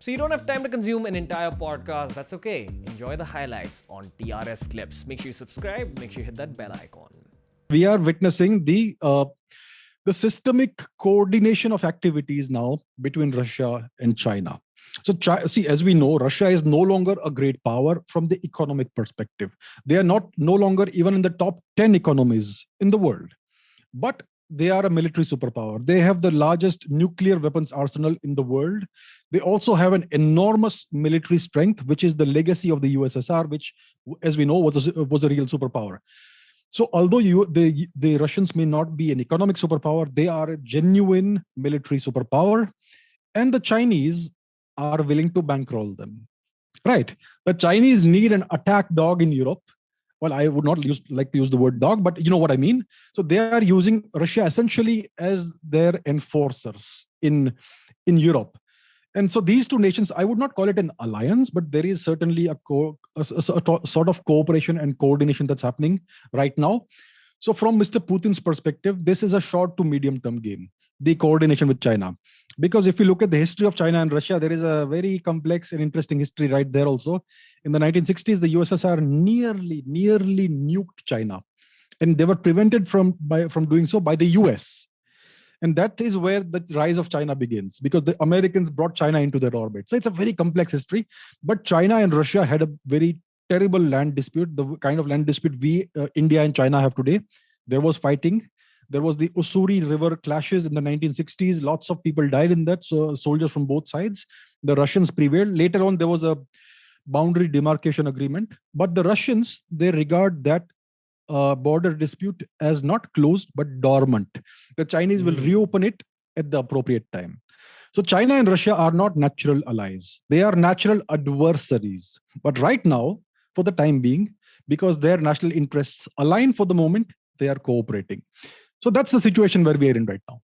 So you don't have time to consume an entire podcast, that's okay. Enjoy the highlights on TRS Clips. Make sure you subscribe, make sure you hit that bell icon. We are witnessing the systemic coordination of activities now between Russia and China. So, see, as we know, Russia is no longer a great power from the economic perspective. They are no longer even in the top 10 economies in the world. But they are a military superpower. They have the largest nuclear weapons arsenal in the world. They also have an enormous military strength, which is the legacy of the USSR, which, as we know, was a real superpower. So although the Russians may not be an economic superpower, they are a genuine military superpower. And the Chinese are willing to bankroll them. Right. The Chinese need an attack dog in Europe. Well, I would not like to use the word dog, but you know what I mean. So they are using Russia essentially as their enforcers in Europe. And so these two nations, I would not call it an alliance, but there is certainly a sort of cooperation and coordination that's happening right now. So from Mr. Putin's perspective, this is a short to medium term game, the coordination with China. Because if you look at the history of China and Russia, there is a very complex and interesting history right there also. In the 1960s, the USSR nearly nuked China. And they were prevented from doing so by the US. And that is where the rise of China begins, because the Americans brought China into their orbit. So it's a very complex history. But China and Russia had a very terrible land dispute, the kind of land dispute India and China have today. There was fighting. There was the Ussuri River clashes in the 1960s. Lots of people died in that, so soldiers from both sides. The Russians prevailed. Later on, there was a boundary demarcation agreement. But the Russians, they regard that border dispute as not closed, but dormant. The Chinese will reopen it at the appropriate time. So China and Russia are not natural allies. They are natural adversaries. But right now, for the time being, because their national interests align for the moment, they are cooperating. So that's the situation where we are in right now.